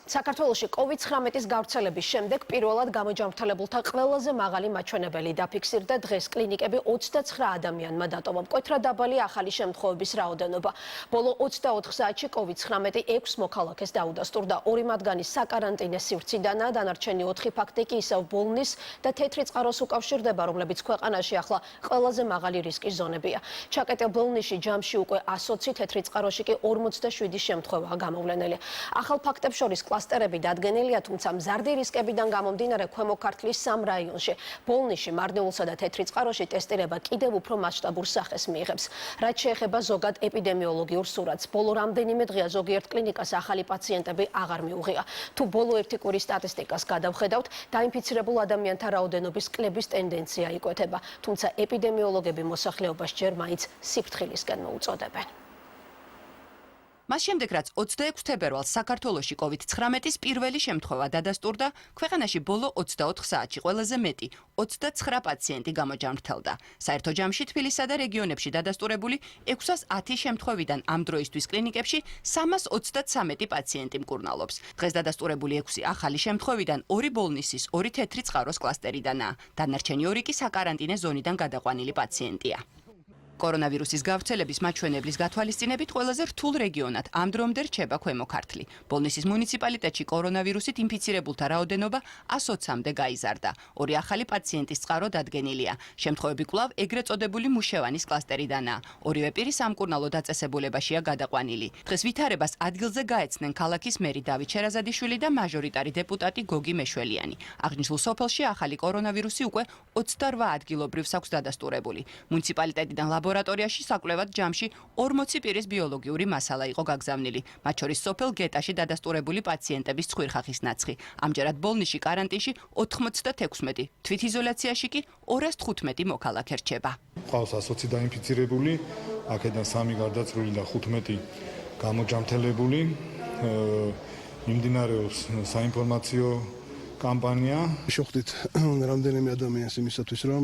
საქართველოში COVID-19-ის გავრცელების შემდეგ პირველად გამოჯანმრთელებულთა ყველაზე მაღალი მაჩვენებელი დაფიქსირდა დღეს. კლინიკები 29 ადამიანმა დატოვა. მკვეთრად დაბალი ახალი შემთხვევების რაოდენობა. ბოლო 24 საათში COVID-19 6 მოქალაქეს დაუდასტურდა. 2 მათგანი საკარანტინე სივრციდანაა, დანარჩენი 4 ფაქტი კი ისევ ბოლნის და თეთრი წყაროს უკავშირდება, რომლებიც ქვეყანაში ახლა ყველაზე მაღალი რისკის ზონებია. ჩაკეტილ ბოლნისში ჯამში უკვე 120, თეთრი წყაროში კი 47 შემთხვევაა გამოვლენილი. ახალ ფაქტებს შორის კლასტერები დადგენილია, თუმცა მზარდი რისკებიდან გამომდინარე ქვემო ქართლის 3 რაიონში, ბოლნისში, მარნეულსა და თეთრი წყაროში ტესტირება კიდევ უფრო მასშტაბურ სახეს მიიღებს. რაც შეეხება ზოგად ეპიდემიოლოგიურ სურათს, ბოლო რამდენიმე დღეა ზოგიერთ კლინიკას ახალი პაციენტები აღარ მიუღია. თუ ბოლო ერთი კვირის სტატისტიკას გადავხედავთ, დაინფიცირებულ ადამიანთა რაოდენობის კლების ტენდენცია იკვეთება, თუმცა ეპიდემიოლოგები მოსახლეობას ჯერ მაინც სიფრთხილისკენ მოუწოდებენ. მას შემდეგ, რაც 26 თებერვალს საქართველოში COVID-19-ის პირველი შემთხვევა დადასტურდა, ქვეყანაში ბოლო 24 საათში ყველაზე მეტი 29 პაციენტი გამოჯანმრთელდა. საერთო ჯამში თბილისსა და რეგიონებში დადასტურებული 610 შემთხვევიდან ამ დროისთვის კლინიკებში 333 პაციენტი მკურნალობს. დღეს დადასტურებული 6 ახალი შემთხვევიდან 2 ბოლნისის, 2 თეთრი წყაროს კლასტერიდანაა. დანარჩენი 2 კი საკარანტინე ზონიდან გადაყვანილი პაციენტია. კორონავირუსის გავრცელების მაჩვენებლის გათვალისწინებით ყველაზე რთულ რეგიონად ამ დრომდე რჩება ქვემო ქართლი. ბოლნისის მუნიციპალიტეტში კორონავირუსით ინფიცირებულთა რაოდენობა 120-მდე გაიზარდა. 2 ახალი პაციენტის წყარო დადგენილია. შემთხვევები კვლავ ეგრეთ წოდებული მუშევანის კლასტერიდანაა. ორივე პირი სამკურნალო დაწესებულებაშია გადაყვანილი. დღეს ვითარებას ადგილზე გაეცნენ ქალაქის მერი დავით შერაზადიშვილი და მაჟორიტარი დეპუტატი გოგი მეშველიანი. აღნიშნულ სოფელში ახალი კორონავირუსი უკვე 28 ადგილობრივს აქვს დადასტურებული. მუნიციპალიტეტიდან ლაბორატორიაში საკვლევად ჯამში 40 პირის ბიოლოგიური მასალა იყო გაგზავნილი. მათ შორის სოფელ გეტაში დადასტურებული პაციენტების ცხვირხახის ნაცხი. ამჯერად ბოლნისში კარანტინში 96, თვითიზოლაციაში კი 215 მოქალაქე რჩება. ყავს 120 დაინფიცირებული, აქედან 3 გარდაცვლილი და 15 გამოჯანმრთელებული. მიმდინარეობს საინფორმაციო კამპანია. შევხვდით რამდენიმე ადამიანს იმისათვის, რომ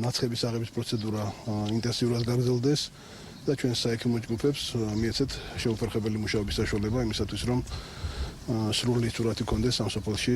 ნაცხების აღების პროცედურა ინტენსიურად გაგრძელდეს და ჩვენ საექიმო ჯგუფებს მიეცეთ შეუფერხებელი მუშაობის საშუალება იმისათვის, რომ სრული სურათი ქონდეს ამ სოფელში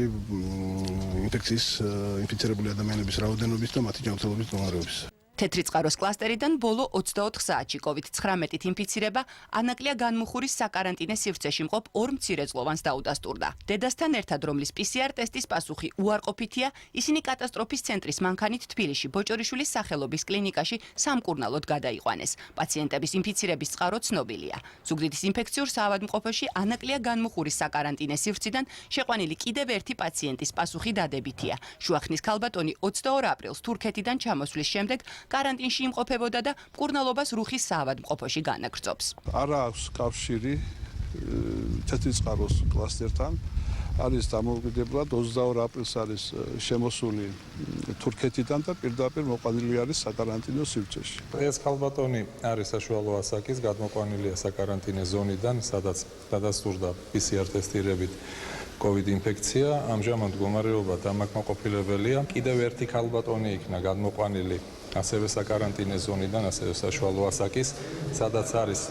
ინფიცირებული ადამიანების რაოდენობის და მათი ჯანმრთელობის მდგომარეობის. თეთრი წყაროს კლასტერიდან ბოლო 24 საათში COVID-19-ით ინფიცირება ანაკლია განმუხურის საკარანტინე სივრცეში მყოფ 2 მცირეწლოვანს დაუდასტურდა. დედასთან ერთად, რომლის PCR ტესტის პასუხი უარყოფითია, ისინი კატასტროფის ცენტრის მანქანით თბილისში ბოჭორიშვილის სახელობის კლინიკაში სამკურნალოდ გადაიყვანეს. პაციენტების ინფიცირების წყარო ცნობილია. ზუგდიდის ინფექციურ საავადმყოფოში ანაკლია განმუხურის საკარანტინე სივრციდან შეყვანილი კიდევ ერთი პაციენტის პასუხი დადებითია. შუახნის ქალბატონი 22 აპრილს თურქეთიდან ჩამოსვლის შემდეგ კარანტინში იმყოფებოდა და მკურნალობას რუხის საავადმყოფოში განაგრძობს. არ აქვს კავშირი თეთრი წყაროს კლასტერთან. არის დამოუკიდებლად 22 აპრილს არის შემოსული თურქეთიდან და პირდაპირ მოყვანილი არის საკარანტინო სივრცეში. ეს ქალბატონი არის საშუალო ასაკის, გადმოყვანილია საკარანტინე ზონიდან, სადაც დადასტურდა PCR ტესტირებით COVID ინფექცია. ამჟამად მდგომარეობა დამაკმაყოფილებელია. კიდევ ერთი ქალბატონი იქნა გადმოყვანილი ასევე საკარანტინე ზონიდან, ასევე საშუალო ასაკის, სადაც არის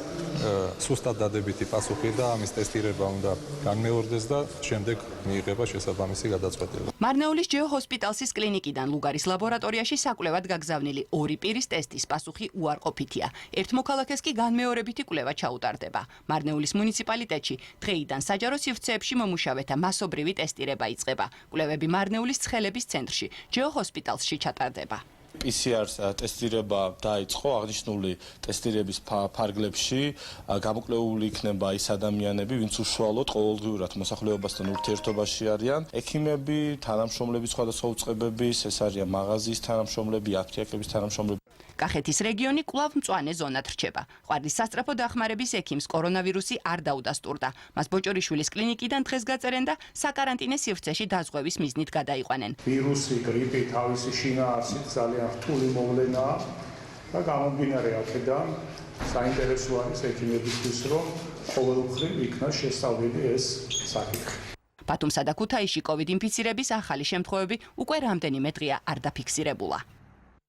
სუსტად დადებითი პასუხი და ამის ტესტირება უნდა განმეორდეს და შემდეგ მიიღება შესაბამისი გადაწყვეტილება. მარნეულის ჯეო ჰოსპიტალსის კლინიკიდან ლუგარის ლაბორატორიაში საკვლევად გაგზავნილი 2 პირის ტესტის პასუხი უარყოფითია. ერთ მოქალაქეს კი განმეორებითი კვლევა ჩაუტარდება. მარნეულის მუნიციპალიტეტში დღეიდან საჯარო სივრცეებში მომუშავეთა მასობრივი ტესტირება იწყება. კვლევები მარნეულის ცხელების ცენტრში, ჯეო ჰოსპიტალსში ჩატარდება. PCR ტესტირება დაიწყო აღნიშნული ტესტირების ფარგლებში გამოკვლეული იქნება ის ადამიანები, ვინც უშუალოდ ყოველდღიურად მოსახლეობასთან ურთიერთობაში არიან. ექიმები, თანამშრომლები, სხვადასხვა უწყებების, ეს არიან მაღაზიის თანამშრომლები, აფთიაქების თანამშრომლები. კახეთის რეგიონი კვლავ მწვანე ზონად რჩება. ყვარლის სასწრაფო დახმარების ექიმს კორონავირუსი არ დაუდასტურდა. მას ბოჭორიშვილის კლინიკიდან დღეს გაწერენ და საკარანტინე სივრცეში დაზღვევის მიზნით გადაიყვანენ. ვირუსი, გრიპი, თავისი შინაარსით ძალიან რთული მოვლენაა და გამომდინარე აქედან საინტერესო არის ექიმებისთვის, რომ ყოველმხრივ იქნას შესწავლილი ეს საკითხი. ბათუმსა და ქუთაისში COVID ინფიცირების ახალი შემთხვევები უკვე რამდენიმე დღეა არ დაფიქსირებულა.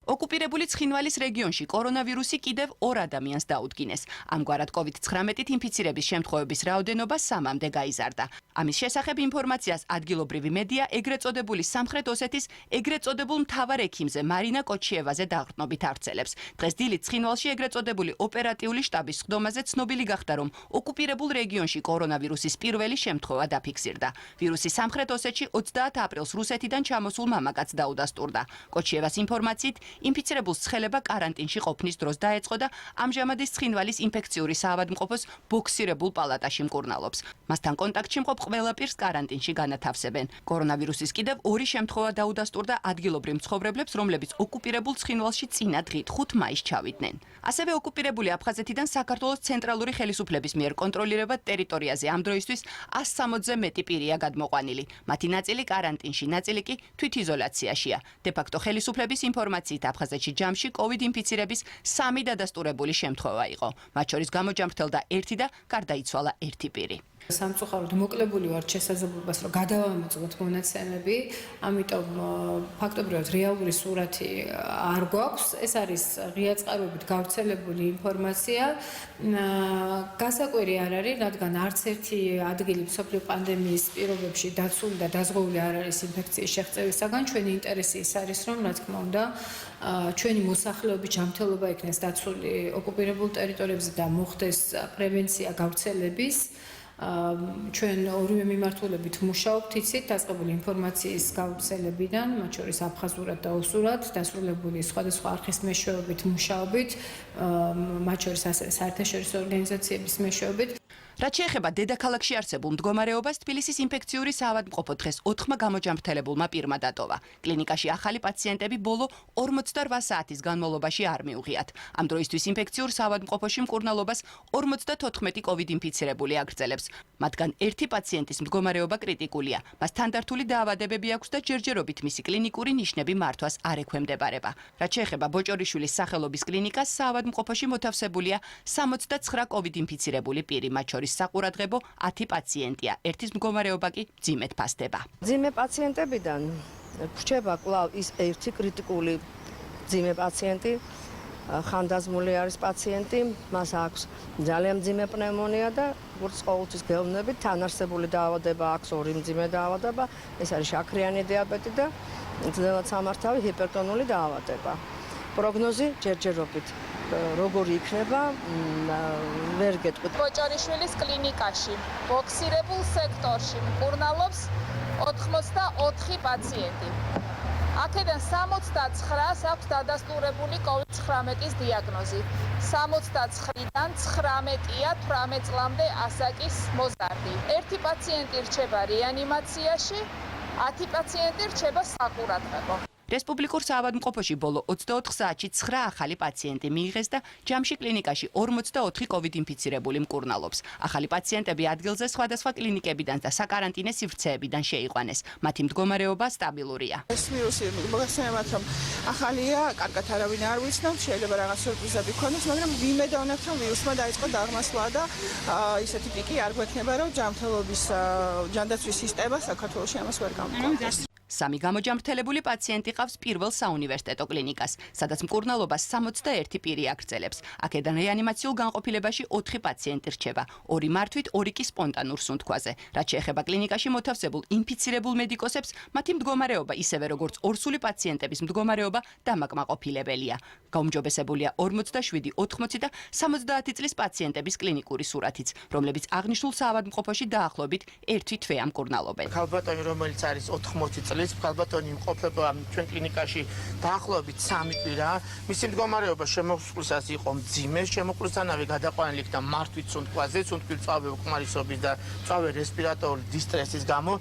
ოკუპირებული ცხინვალის რეგიონში კორონავირუსი კიდევ 2 ადამიანს დაუდგინეს. ამგვარად COVID-19-ით ინფიცირების შემთხვევების რაოდენობა 3-მდე გაიზარდა. ამის შესახებ ინფორმაციას ადგილობრივი მედია ეგრეთ წოდებული სამხრეთ ოსეთის ეგრეთ წოდებულ მთავარ ექიმზე მარინა კოჩიევაზე დაყრდნობით ავრცელებს. დღეს დილით ცხინვალში ეგრეთ წოდებული ოპერატიული შტაბის სხდომაზე ცნობილი გახდა, რომ ოკუპირებულ რეგიონში კორონავირუსის პირველი შემთხვევა დაფიქსირდა. ვირუსი სამხრეთ ოსეთში 30 აპრილს რუსეთიდან ჩამოსულ მამაკაცს დაუდასტურდა. კოჩიევას ინფორმაციით ინფიცირებულს ცხელება კარანტინში ყოფნის დროს დაეწყო და ამჟამად ის ცხინვალის ინფექციური საავადმყოფოს ბოქსირებულ პალატაში მკურნალობს. მასთან კონტაქტში მყოფ ყველა პირს კარანტინში განათავსებენ. კორონავირუსის კიდევ 2 შემთხვევა დაუდასტურდა ადგილობრივ მცხოვრებლებს, რომლებიც ოკუპირებულ ცხინვალში წინა დღით 5 მაისს ჩავიდნენ. ასევე ოკუპირებული აფხაზეთიდან საქართველოს ცენტრალური ხელისუფლების მიერ კონტროლირებად ტერიტორიაზე ამ დროისთვის 160-ზე მეტი პირია გადმოყვანილი. მათი ნაწილი კარანტინში, ნაწილი კი თვითიზოლაციაშია. დე-ფაქტო ხელისუფლების ინფორმაციით აფხაზეთში ჯამში COVID ინფიცირების 3 დადასტურებული შემთხვევა იყო. მათ შორის გამოჯამრთელდა 1 და გარდაიცვალა 1 პირი. სამწუხაროდ მოკლებული ვართ შესაძლებლობას, რომ გადავამოწმოთ მონაცემები, ამიტომ ფაქტობრივად რეალური სურათი არ გვაქვს. ეს არის ღია წყაროებით გავრცელებული ინფორმაცია. გასაკვირი არ არის, რადგან არც ერთი ადგილი მსოფლიო პანდემიის პირობებში დაცული და დაზღვეული არ არის ინფექციის შეღწევისაგან. ჩვენი ინტერესი ის არის, რომ რა თქმა უნდა, ჩვენი მოსახლეობის ჯანმრთელობა იქნეს დაცული ოკუპირებულ ტერიტორიებზე და მოხდეს პრევენცია გავრცელების. ჩვენ ორივე მიმართულებით ვმუშაობთ, იცით, დაწყებული ინფორმაციის გავრცელებიდან, მათ შორის აფხაზურად და ოსურად, დასრულებული სხვადასხვა არხის მეშვეობით ვმუშაობთ, მათ შორის ასევე საერთაშორისო ორგანიზაციების მეშვეობით. რაც შეეხება დედაქალაქში არსებულ მდგომარეობას, თბილისის ინფექციური საავადმყოფო დღეს 4 გამოჯამრთელებულმა პირმა დატოვა. კლინიკაში ახალი პაციენტები ბოლო 48 საათის განმავლობაში არ მიუღიათ. ამ დროისთვის ინფექციურ საავადმყოფოში მკურნალობას 54 COVID ინფიცირებული აგრძელებს. მათგან 1 პაციენტის მდგომარეობა კრიტიკულია. მას თანდართული დაავადებები აქვს და ჯერჯერობით მისი კლინიკური ნიშნები მართვას არ ექვემდებარება. რაც შეეხება ბოჭორიშვილის სახელობის კლინიკას, საავადმყოფოში მოთავსებულია 69 COVID ინფიცირებული პირი, მათ შორის საყურადღებო 10 პაციენტია. ერთის მდგომარეობა კი მძიმედ ფასდება. მძიმე პაციენტებიდან რჩება კვლავ ის ერთი კრიტიკული მძიმე პაციენტი, ხანდაზმული არის პაციენტი, მას აქვს ძალიან მძიმე პნევმონია და როგორც ყოველთვის გეუბნებით, თანარსებული დაავადება აქვს, 2 მძიმე დაავადება, ეს არის შაქრიანი დიაბეტი და ძნელად სამართავი ჰიპერტონული დაავადება. პროგნოზი ჯერჯერობით როგორი იქნება, ვერ გეტყვით. ბოჭორიშვილის კლინიკაში, ბოქსირებულ სექტორში მკურნალობს 84 პაციენტი. აქედან 69-ს აქვს დადასტურებული COVID-19-ის დიაგნოზი. 69-დან 19-ია 18 წლამდე ასაკის მოზარდი. 1 პაციენტი რჩება რეანიმაციაში, 10 პაციენტი რჩება საყურადღებო. რესპუბლიკურ საავადმყოფოში ბოლო 24 საათში 9 ახალი პაციენტი მიიღეს და ჯამში კლინიკაში 44 COVID ინფიცირებული მკურნალობს. ახალი პაციენტები ადგილზე სხვადასხვა კლინიკებიდან და საკარანტინე სივრცეებიდან შეიყვანეს. მათი მდგომარეობა სტაბილურია. ეს ვირუსი მოგახსენებათ, რომ ახალია, კარგად არავინ არ ვიცნობს, შეიძლება რაღაც სიურპრიზები ქონდეს, მაგრამ ვიმედოვნებთ, რომ ვირუსმა დაიწყო დაღმასვლა და ისეთი პიკი არ გვექნება, რომ ჯანმრთელობის ჯანდაცვის სისტემა საქართველოში ამას ვერ გამოვაკლდეს. 3 გამოჯამრთელებული პაციენტი ყავს პირველ საუნივერსიტეტო კლინიკას, სადაც მკურნალობას 61 პირი აგრძელებს. აქედან რეანიმაციულ განყოფილებაში 4 პაციენტი რჩება, 2 მართვით, 2 კი სპონტანურ სუნთქვაზე. რაც შეეხება კლინიკაში მოთავსებულ ინფიცირებულ მედიკოსებს, მათი მდგომარეობა ისევე როგორც ორსული პაციენტების მდგომარეობა დამაკმაყოფილებელია. გაუმჯობესებულია 47, 80 და 70 წლის პაციენტების კლინიკური სურათიც, რომლებიც აღნიშნულ საავადმყოფოში დაახლოებით 1 თვეა მკურნალობენ. ქალბატონი, რომელიც არის 80 წლის ქალბატონი იმყოფება ჩვენ კლინიკაში დაახლოებით 3 კვირა. მისი მდგომარეობა შემოყვლისას იყო მძიმე, შემოყვლისთანავე გადაყვანილი იქნა მართვით სუნთქვაზე, სუნთქვილწვავე უკმარისობის და წვავე რესპირატორული დისტრესის გამო.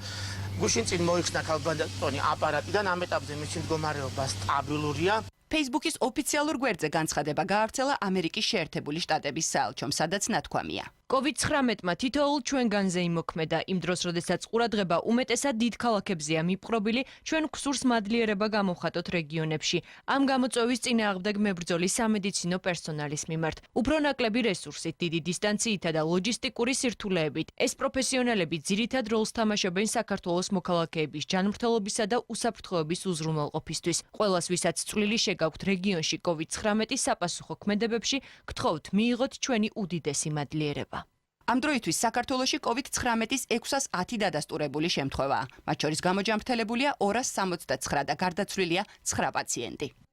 გუშინ წინ მოიხსნა ქალბატონი აპარატიდან, ამ ეტაპზე მისი მდგომარეობა სტაბილურია. Facebook-ის ოფიციალურ გვერდზე განცხადება გაავრცელა ამერიკის შეერთებული შტატების საელჩომ, სადაც ნათქვამია. COVID-19-მა თითოეულ ჩვენგანზე იმოქმედა იმ დროს, როდესაც ყურადღება უმეტესად დიდ ქალაქებზეა მიპყრობილი, ჩვენ გვსურს მადლიერება გამოვხატოთ რეგიონებში. ამ გამოწვევის წინააღმდეგ მებრძოლი სამედიცინო პერსონალის მიმართ. უფრო ნაკლები რესურსით, დიდი დისტანციითა და ლოჯისტიკური სირთულეებით, ეს პროფესიონალები ძირითად როლს თამაშობენ საქართველოს მოქალაქეების ჯანმრთელობისა და უსაფრთხოების უზრუნველყოფისთვის. ყველას, ვისაც წვლილი შეგაქვთ რეგიონში COVID-19 საპასუხო ქმედებებში, გთხოვთ მიიღოთ ჩვენი უდიდესი მადლიერება. ამ დროისთვის საქართველოში COVID-19-ის 610 დადასტურებული შემთხვევაა. მათ შორის გამოჯანმრთელებულია 269 და გარდაცვლილია 9 პაციენტი.